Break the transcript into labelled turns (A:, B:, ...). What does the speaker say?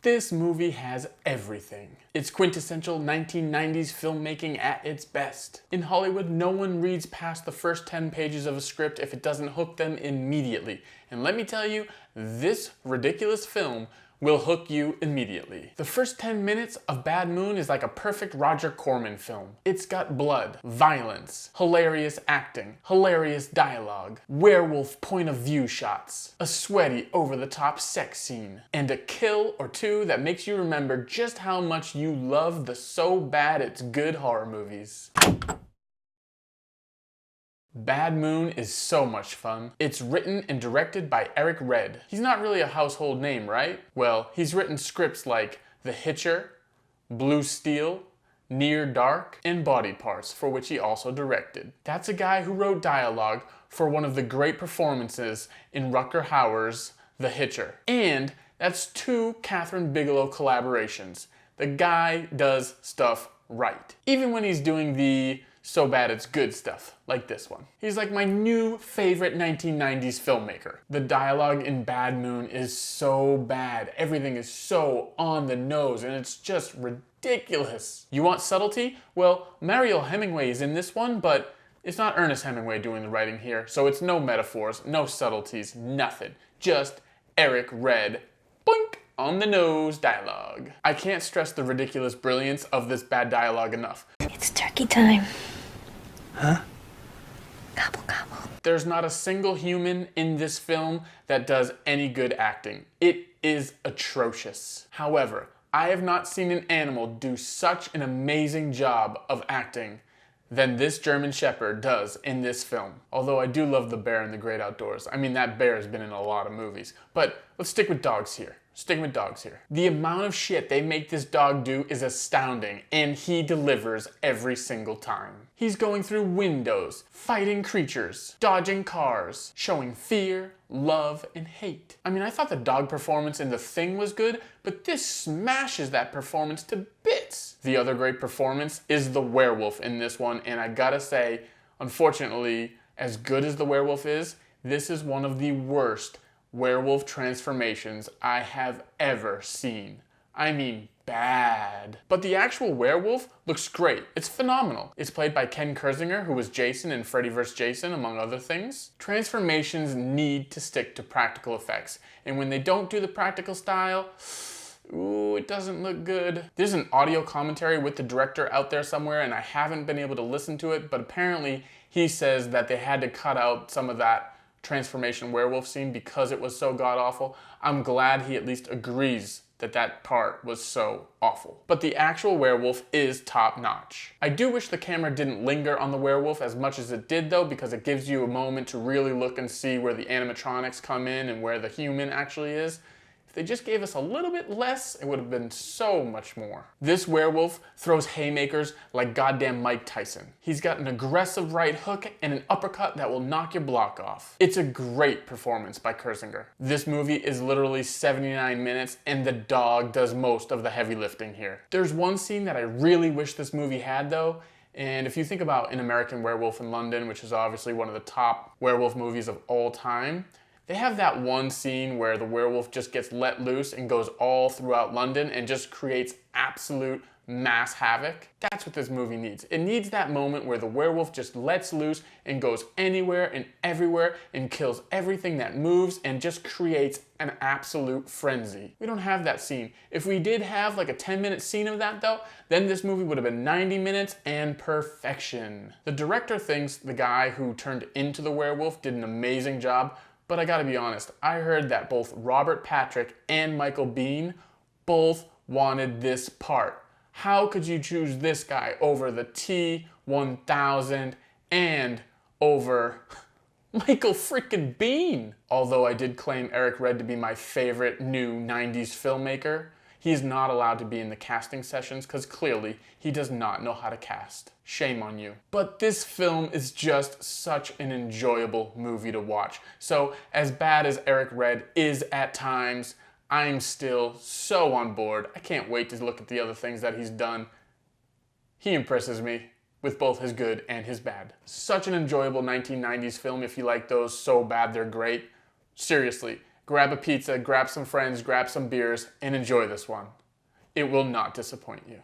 A: This movie has everything. It's quintessential 1990s filmmaking at its best. In Hollywood, no one reads past the first 10 pages of a script if it doesn't hook them immediately. And let me tell you, this ridiculous film will hook you immediately. The first 10 minutes of Bad Moon is like a perfect Roger Corman film. It's got blood, violence, hilarious acting, hilarious dialogue, werewolf point of view shots, a sweaty over-the-top sex scene, and a kill or two that makes you remember just how much you love the so bad it's good horror movies. Bad Moon is so much fun. It's written and directed by Eric Red. He's not really a household name, right? Well, he's written scripts like The Hitcher, Blue Steel, Near Dark, and Body Parts, for which he also directed. That's a guy who wrote dialogue for one of the great performances in Rutger Hauer's The Hitcher. And that's 2 Catherine Bigelow collaborations. The guy does stuff right. Even when he's doing the so bad it's good stuff, like this one. He's like my new favorite 1990s filmmaker. The dialogue in Bad Moon is so bad. Everything is so on the nose and it's just ridiculous. You want subtlety? Well, Mariel Hemingway is in this one, but it's not Ernest Hemingway doing the writing here, so it's no metaphors, no subtleties, nothing. Just Eric Red, boink, on the nose dialogue. I can't stress the ridiculous brilliance of this bad dialogue enough.
B: It's turkey time.
C: Huh?
B: Gobble, gobble.
A: There's not a single human in this film that does any good acting. It is atrocious. However, I have not seen an animal do such an amazing job of acting than this German Shepherd does in this film. Although I do love the bear in The Great Outdoors. I mean, that bear has been in a lot of movies. But let's stick with dogs here. Sticking with dogs here. The amount of shit they make this dog do is astounding, and he delivers every single time. He's going through windows, fighting creatures, dodging cars, showing fear, love, and hate. I mean, I thought the dog performance in The Thing was good, but this smashes that performance to bits. The other great performance is the werewolf in this one, and I gotta say, unfortunately, as good as the werewolf is, this is one of the worst werewolf transformations I have ever seen. I mean, bad. But the actual werewolf looks great. It's phenomenal. It's played by Ken Kirzinger, who was Jason in Freddy vs. Jason, among other things. Transformations need to stick to practical effects, and when they don't do the practical style, ooh, it doesn't look good. There's an audio commentary with the director out there somewhere, and I haven't been able to listen to it, but apparently he says that they had to cut out some of that transformation werewolf scene because it was so god-awful. I'm glad he at least agrees that that part was so awful. But the actual werewolf is top-notch. I do wish the camera didn't linger on the werewolf as much as it did though, because it gives you a moment to really look and see where the animatronics come in and where the human actually is. If they just gave us a little bit less, it would have been so much more. This werewolf throws haymakers like goddamn Mike Tyson. He's got an aggressive right hook and an uppercut that will knock your block off. It's a great performance by Kirzinger. This movie is literally 79 minutes and the dog does most of the heavy lifting here. There's one scene that I really wish this movie had though, and if you think about An American Werewolf in London, which is obviously one of the top werewolf movies of all time, they have that one scene where the werewolf just gets let loose and goes all throughout London and just creates absolute mass havoc. That's what this movie needs. It needs that moment where the werewolf just lets loose and goes anywhere and everywhere and kills everything that moves and just creates an absolute frenzy. We don't have that scene. If we did have like a 10-minute scene of that though, then this movie would have been 90 minutes and perfection. The director thinks the guy who turned into the werewolf did an amazing job, but I gotta be honest, I heard that both Robert Patrick and Michael Biehn both wanted this part. How could you choose this guy over the T-1000 and over Michael freaking Biehn? Although I did claim Eric Red to be my favorite new 90s filmmaker, he's not allowed to be in the casting sessions because clearly he does not know how to cast. Shame on you. But this film is just such an enjoyable movie to watch. So as bad as Eric Red is at times, I'm still so on board. I can't wait to look at the other things that he's done. He impresses me with both his good and his bad. Such an enjoyable 1990s film if you like those so bad they're great. Seriously, grab a pizza, grab some friends, grab some beers, and enjoy this one. It will not disappoint you.